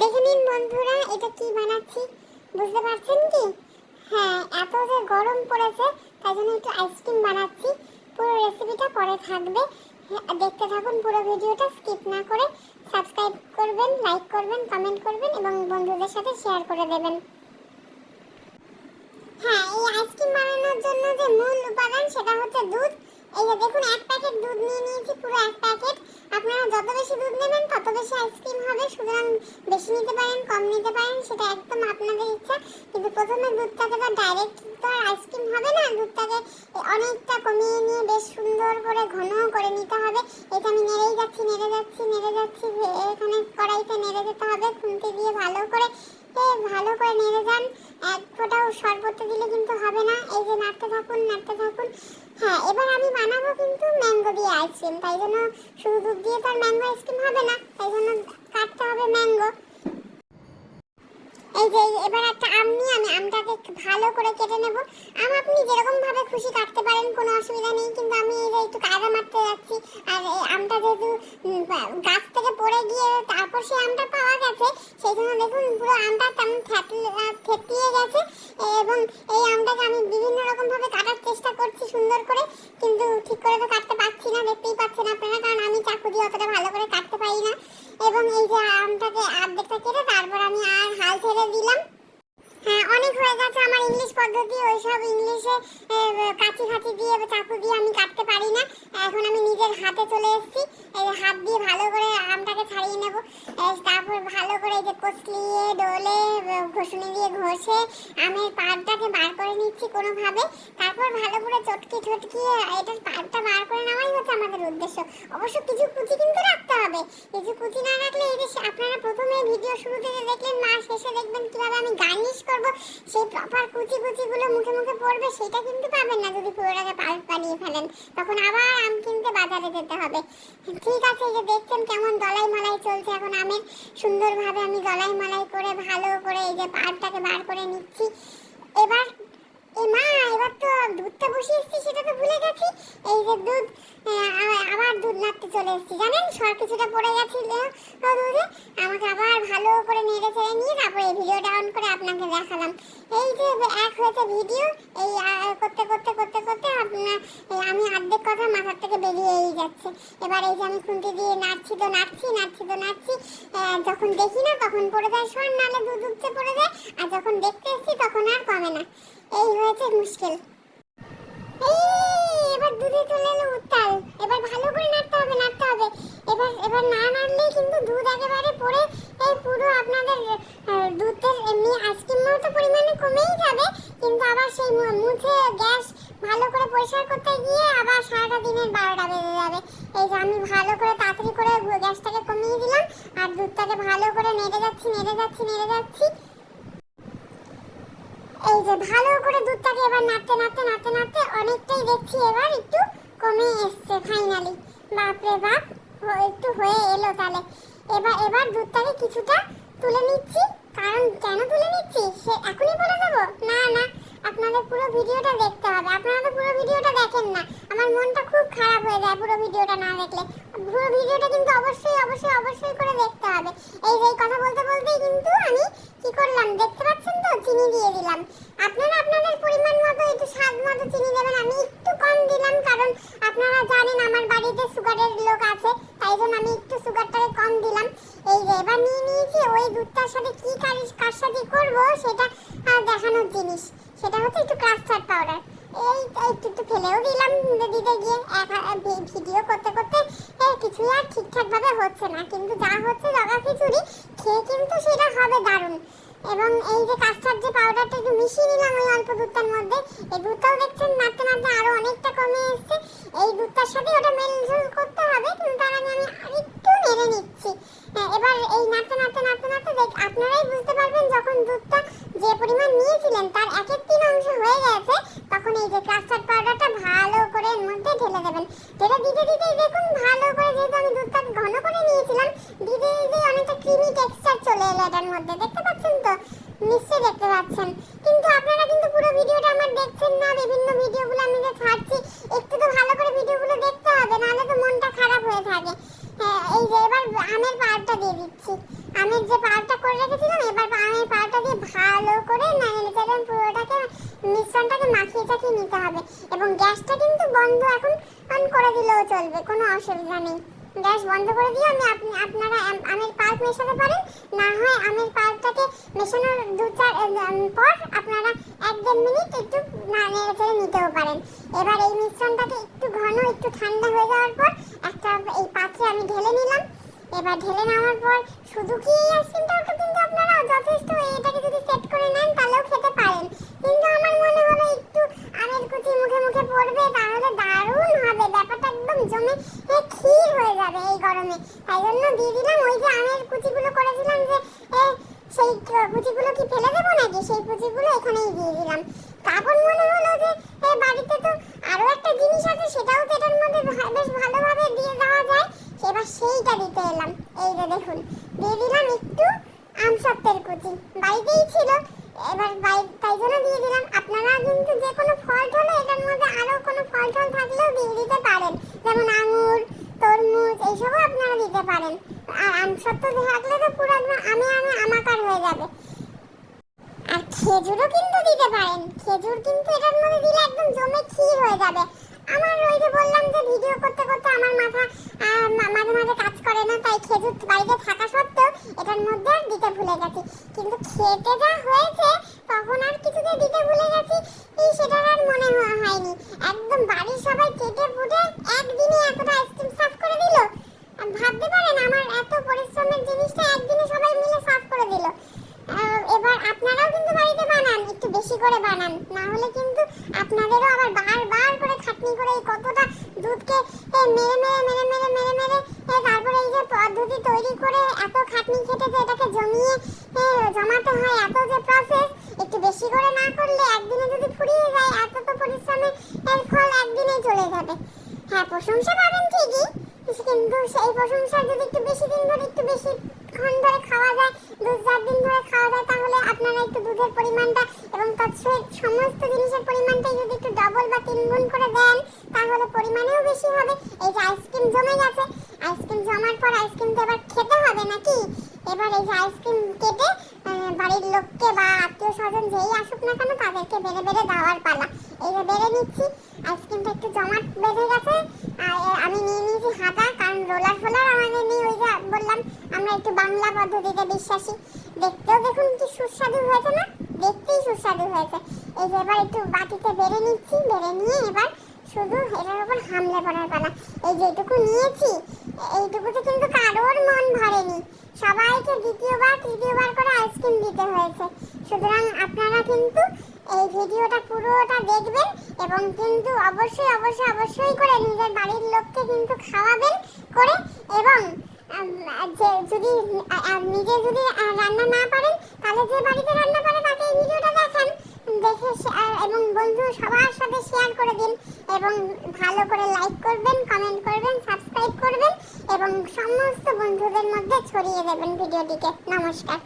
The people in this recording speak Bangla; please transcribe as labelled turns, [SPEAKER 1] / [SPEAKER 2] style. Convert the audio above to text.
[SPEAKER 1] দেখে নিন বন্ধুরা, এটা কি বানাচ্ছি বুঝতে পারছেন কি? হ্যাঁ, এত যে গরম পড়েছে তাই জন্য একটু আইসক্রিম বানাচ্ছি। পুরো রেসিপিটা পরে থাকবে, দেখতে থাকুন পুরো ভিডিওটা, স্কিপ না করে। সাবস্ক্রাইব করবেন, লাইক করবেন, কমেন্ট করবেন এবং বন্ধুদের সাথে শেয়ার করে দেবেন। হ্যাঁ, এই আইসক্রিম বানানোর জন্য যে মূল উপাদান সেটা হচ্ছে দুধ। এই যে দেখুন, এক প্যাকেট দুধ নিয়ে নিয়েছি, পুরো এক প্যাকেট। আপনারা যত বেশি দুধ নেবেন তত বেশি আইসক্রিম হবে, সুতরাং বেশি নিতে পারেন, কম নিতে পারেন, সেটা একদম আপনাদের ইচ্ছা। কিন্তু প্রথমে দুধটাকে তো ডাইরেক্ট তো আর আইসক্রিম হবে না, দুধটাকে অনেকটা কমিয়ে নিয়ে বেশ সুন্দর করে ঘন করে নিতে হবে। এটা আমি নেড়েই যাচ্ছি, এখানে কড়াইতে নেড়ে যেতে হবে, খুন্তি দিয়ে ভালো করে নেড়ে যান। এক ফোঁটাও শরবত দিলে কিন্তু হবে না। এই যে নাড়তে থাকুন। হ্যাঁ, এবার আমি বানাবো কিন্তু ম্যাঙ্গো দিয়ে আইসক্রিম, তাই জন্য শুধু দুধ দিয়ে তো আর ম্যাঙ্গো আইসক্রিম হবে না, তাই জন্য কাটতে হবে ম্যাঙ্গো। এই যে এবার একটা আম নিয়ে আমি আমটাকে ভালো করে কেটে নেব। আম আপনি যেরকম ভাবে খুশি কাটতে পারেন, কোনো অসুবিধা নেই, কিন্তু আমি এই যে একটু কায়দা মারতে যাচ্ছি। আর এই আমটা যেহেতু গাছ থেকে পড়ে গিয়ে তারপর সেই আমটা পাওয়া গেছে, সেই জন্য দেখুন পুরো আমটা তেমন থেতলিয়ে গেছে। এবং এই আমটাকে আমি বিভিন্ন রকম ভাবে কাটার চেষ্টা করছি সুন্দর করে, কিন্তু ঠিক করে তো কাটতে পারছি না, দেখতেই পাচ্ছেন আপনারা, কারণ আমি চাকু দিয়ে অতটা ভালো করে কাটতে পারি না। এবং এই যে আমটাকে অর্ধেকটা কেটে তারপর আমি আর হাল ছেড়ে দিলাম। হ্যাঁ, অনেক হয়ে গেছে আমার ইংলিশ পদ্ধতি, ওইসব ইংলিশে কাঁচি দিয়ে চাকু দিয়ে আমি কাটতে পারি না। এখন আমি নিজের হাতে চলে এসেছি, এই হাত দিয়ে ভালো করে আমটাকে ছাড়িয়ে নেব। তারপর ভালো করে এই যে কচলিয়ে ডলে ঘষুনি দিয়ে ঘষে আমের পাড়টাকে বার করে নিচ্ছি কোনোভাবে। তারপর ভালো করে চটকিয়ে এটার পাড়টা বার করে নেওয়াই হচ্ছে আমাদের উদ্দেশ্য। অবশ্য কিছু কুচি কিন্তু রাখতে হবে, কিছু কুচি না রাখলে এই যে আপনারা প্রথমে ভিডিও শুরুতে যে দেখলেন না, শেষে দেখবেন কিভাবে আমি গার্নিশ করব, সেই প্রপার কুচিগুলো মুখে পড়বে, সেটা কিন্তু পাবেন না যদি পুরোটাকে পাল্প বানিয়ে ফেলেন। তখন আবার আম কিনতে বাজারে যেতে হবে। ঠিক আছে, এই যে দেখছেন কেমন দলাই মালাই চলছে, এখন আমের সুন্দরভাবে আমি দলাই মালাই করে ভালো করে এই যে পাল্পটাকে বার করে নিচ্ছি। এবার এবার তো দুধটা বসিয়ে এসেছি, সেটা তো ভুলে গেছি। এই যে দুধ, আবার দুধ নাড়তে চলে এসেছি, জানেন সর কিছুটা পড়ে গেছিল দুধে, আমাকে আবার ভালো করে নেড়ে চেড়ে নিয়ে তারপরে এই ভিডিওটা অন করে আপনাকে দেখালাম। এই যে এক হয়েছে ভিডিও, এই করতে আপনার আমি অর্ধেক কথা মাথার থেকে বেরিয়েই যাচ্ছে। এবার এই যে আমি খুন্তি দিয়ে নাড়ছি, যখন দেখি না তখন পড়ে যায় সর, নালে দুধ উপচে পড়ে যায়, আর যখন দেখতে এসেছি তখন আর কমে না। এই হয়েছে মুশকিল। এবার দুধে চলে এলো উত্তাল, এবার ভালো করে নাড়তে হবে। এবার না নাড়লেই কিন্তু দুধ একেবারে পড়ে এই পুরো আপনাদের দুধের এমনি আইসক্রিম মতো পরিমাণে কমেই যাবে, কিন্তু আবার সেই মুছে গ্যাস ভালো করে পরিষ্কার করতে গিয়ে আবার সারাটা দিনের 12টা বেজে যাবে। এই যে আমি ভালো করে তাড়াতাড়ি করে গ্যাসটাকে কমিয়ে দিলাম আর দুধটাকে ভালো করে নেড়ে যাচ্ছি। এই যে ভালো করে দুধটাকে এবার নাড়তে অনেকটাই দেখছি এবার একটু কমে এসছে ফাইনালি। বাপরে বাপ, একটু হয়ে এলো তাহলে। এবার দুধটাকে কিছুটা তুলে নিচ্ছি, কারণ কেন তুলে নিচ্ছি সে এখনই বলে দেবো না, আপনাদের পুরো ভিডিওটা দেখতে হবে। আপনারা তো পুরো ভিডিওটা দেখেন না, আমার মনটা খুব খারাপ হয়ে যায় পুরো ভিডিওটা না দেখলে। পুরো ভিডিওটা কিন্তু অবশ্যই করে দেখতে হবে। এই যে কথা বলতেই কিন্তু আমি কি করলাম দেখতে পাচ্ছেন তো, চিনি দিয়ে দিলাম। আপনারা আপনাদের পরিমাণ মতো একটু স্বাদ মতো চিনি দেবেন, আমি একটু কম দিলাম, কারণ আপনারা জানেন আমার বাড়িতে সুগারের লোক আছে, তাই জন্য আমি একটু সুগারটাকে কম দিলাম। এই যে এবার নিয়ে নিয়েছি ওই দুধটার সাথে কি কারসাজি করব সেটা দেখানোর জিনিস, সেটা হচ্ছে একটু কাস্টার্ড পাউডার। এই একটু ফেলেও দিলাম দিতে গিয়ে, ভিডিও করতে কিছুই আর ঠিকঠাক ভাবে হচ্ছে না, কিন্তু যা হচ্ছে জগা খিচুড়ি, খেয়ে কিন্তু সেটা হবে দারুণ। এবং এই যে কাস্টার্ড যে পাউডারটা একটু মিশিয়ে নিলাম ওই অল্প দুধটার মধ্যে, এই দুধটাও দেখছেন নাড়তে আরো অনেকটা কমে এসছে। এই দুধটার সাথে ওটা মেলঝোল করতে হবে, কিন্তু তার আগে আমি আরেকটু নেড়ে নিচ্ছি। এবার এই নাড়তে আপনারাই বুঝতে পারবেন যখন দুধটা যে পরিমাণ নিয়েছিলেন তার 1/3 অংশ হয়ে গেছে, তখন এই যে কাস্টার্ড পাউডারটা ভালো করে এর মধ্যে ঢেলে দেবেন। ঢেলে দিতেই দেখুন ভালো করে, যেহেতু আমি দুধটা ঘন করে নিয়েছিলাম, দিতেই অনেকটা ক্রিমি টেক্সচার চলে এলো এটার মধ্যে, দেখতে পাচ্ছেন তো, নিশ্চয়ই দেখতে পাচ্ছেন। কিন্তু আপনারা কিন্তু পুরো ভিডিওটা আমার দেখছেন না, বিভিন্ন ভিডিওগুলো আমি যে ছাড়ছি, একটু তো ভালো করে ভিডিওগুলো দেখতে হবে, নাহলে তো মনটা খারাপ হয়ে থাকে। এই যে এবার আমের পাউডারটা দিয়ে দিচ্ছি। আমের যে পাউডারটা করে রেখেছিলাম, এবার আমের পাউডারটা দিয়ে ভালো করে নেড়ে পুরোটাকে মিশ্রণটাকে মাখিয়ে চাখিয়ে নিতে হবে। এবং গ্যাসটা কিন্তু বন্ধ এখন অন করে দিলেও চলবে, কোনো অসুবিধা নেই। গ্যাস বন্ধ করে দিয়ে আপনারা আমের পাল্প মেশাতে পারেন, না হয় আমের পাল্পটাকে মেশানোর 2-4 পর আপনারা 1-1.5 মিনিট একটু নেড়ে চেড়ে নিতেও পারেন। এবার এই মিশ্রণটাকে একটু ঘন একটু ঠান্ডা হয়ে যাওয়ার পর একটা এই পাত্রে আমি ঢেলে নিলাম। এবার ঢেলে নেওয়ার পর শুধু কি এই আইসক্রিমটা কিন্তু আপনারা যথেষ্ট এটাকে যদি সেট করে নেন তাহলেও খেতে পারেন, কিন্তু আমার মনে হলো একটু আমের কুচি মুখে মুখে পড়বে, তাহলে দারুণ হবে, ব্যাপারটা একদম জমে ক্ষীর হয়ে যাবে এই গরমে। তাই জন্য দিয়ে দিলাম ওই যে আমের কুচিগুলো করেছিলাম যে সেই কুচিগুলো কি ফেলে দেবো নাকি, সেই কুচিগুলো এখানেই দিয়ে দিলাম। তারপর মনে হলো যে বাড়িতে তো আরো একটা জিনিস আছে, সেটাও তো এটার মধ্যে বেশ ভালোভাবে দিয়ে দেওয়া যায়, এবার সেইটা দিতে এলাম। এই যে দেখুন দিয়ে দিলাম একটু আমসত্ত্বের কুচি, বাড়িতেই ছিল, এবার তাই জন্য দিয়ে দিলাম। আপনারা কিন্তু যে কোনো ফল হলে এটার মধ্যে আরো কোনো ফল থাকলেও দিয়ে দিতে পারেন, যেমন আঙুর, তরমুজ এইসবও আপনারা দিতে পারেন। আর আমসত্ত্ব থাকলে তো পুরো একদম আমাকার হয়ে যাবে। আর খেজুরও কিন্তু দিতে পারেন, খেজুর কিন্তু এটার মধ্যে দিলে একদম জমে ক্ষীর হয়ে যাবে। আমার ওই যে বললাম যে ভিডিও করতে করতে আমার মাথা মাঝে মাঝে কাজ করে না, তাই খেজুর বাড়িতে থাকা সত্ত্বেও এটার মধ্যে আর দিতে ভুলে গেছি, কিন্তু খেতে যা হয়েছে তখন আর কিছুতে দিতে ভুলে গেছি, সেটার আর মনে হয়নি। একদম বাড়ির সবাই চেটে পুটে একদিনে এতটা আইসক্রিম সার্ভ করে দিল। ভাবতে পারেন আমার এত পরিশ্রমের জিনিসটা একদিনে সবাই মিলে সার্ভ করে দিল। এবার আপনারাও কিন্তু বাড়িতে বানান, একটু বেশি করে বানান, না হলে কিন্তু আপনাদেরও আবার বারবার করে খাটনি করে কতটা দুধকে মেরে তারপরে এই যে পদ্ধতি তৈরি করে এত খাটনি খেটে যে এটাকে জমাতে হয়, এত যে প্রসেস, একটু বেশি করে না করলে একদিনে যদি ফুরিয়ে যায় এত তো পরিশ্রমের ফল একদিনেই চলে যাবে। হ্যাঁ, প্রশংসা পাবেন ঠিকই, কিন্তু সেই প্রশংসা যদি একটু বেশি দিন ধরে একটু বেশিক্ষণ ধরে খাওয়া যায়, 2-4 দিন ধরে খাওয়া যায়, তাহলে আপনারা একটু দুধের পরিমাণটা এবং তৎসহিত সমস্ত জিনিসের পরিমাণটা যদি একটু ডবল বা 3 গুণ করে দেন তাহলে পরিমাণেও বেশি হবে। এই যে আইসক্রিম জমে গেছে, আইসক্রিম জমার পর আইসক্রিম তো এবার খেতে হবে নাকি, এবার এই যে আইসক্রিম কেটে বাড়ির লোককে বা আত্মীয় স্বজন যেই আসুক না কেন তাদেরকে বেড়ে দেওয়ার পালা। এই যে বেড়ে নিচ্ছি, আইসক্রিমটা একটু জমাট বেঁধে গেছে, আর আমি নিয়ে নিয়েছি হাতা, কারণ রোলার ফোলার আমাদের নেই, ওই যে বললাম আমরা একটু বাংলা পদ্ধতিতে বিশ্বাসী। দেখতেও দেখুন কি সুস্বাদু হয়েছে না, দেখতেই সুস্বাদু হয়েছে। এই যে এবার একটু বাটিতে বেড়ে নিচ্ছি, বেড়ে নিয়ে এবার শুধু এটার উপর হামলে পড়ার পালা। এই যেটুকু নিয়েছি এইটুকুতে কিন্তু কারোর মন ভরেনি, সবাইকে দ্বিতীয়বার তৃতীয়বার করে আইসক্রিম দিতে হয়েছে। সুতরাং আপনারা কিন্তু এই ভিডিওটা পুরোটা দেখবেন এবং কিন্তু অবশ্যই করে নিজের বাড়ির লোককে কিন্তু খাওয়াবেন করে, এবং যদি নিজে যদি রান্না না পারেন তাহলে যে বাড়িতে রান্না পারে তাকে এই ভিডিওটা দেখান, দেখে এবং বন্ধু সবার সাথে শেয়ার করে দিন, এবং ভালো করে লাইক করবেন, কমেন্ট করবেন, সাবস্ক্রাইব করবেন এবং সমস্ত বন্ধুদের মধ্যে ছড়িয়ে দেবেন ভিডিওটিকে। নমস্কার।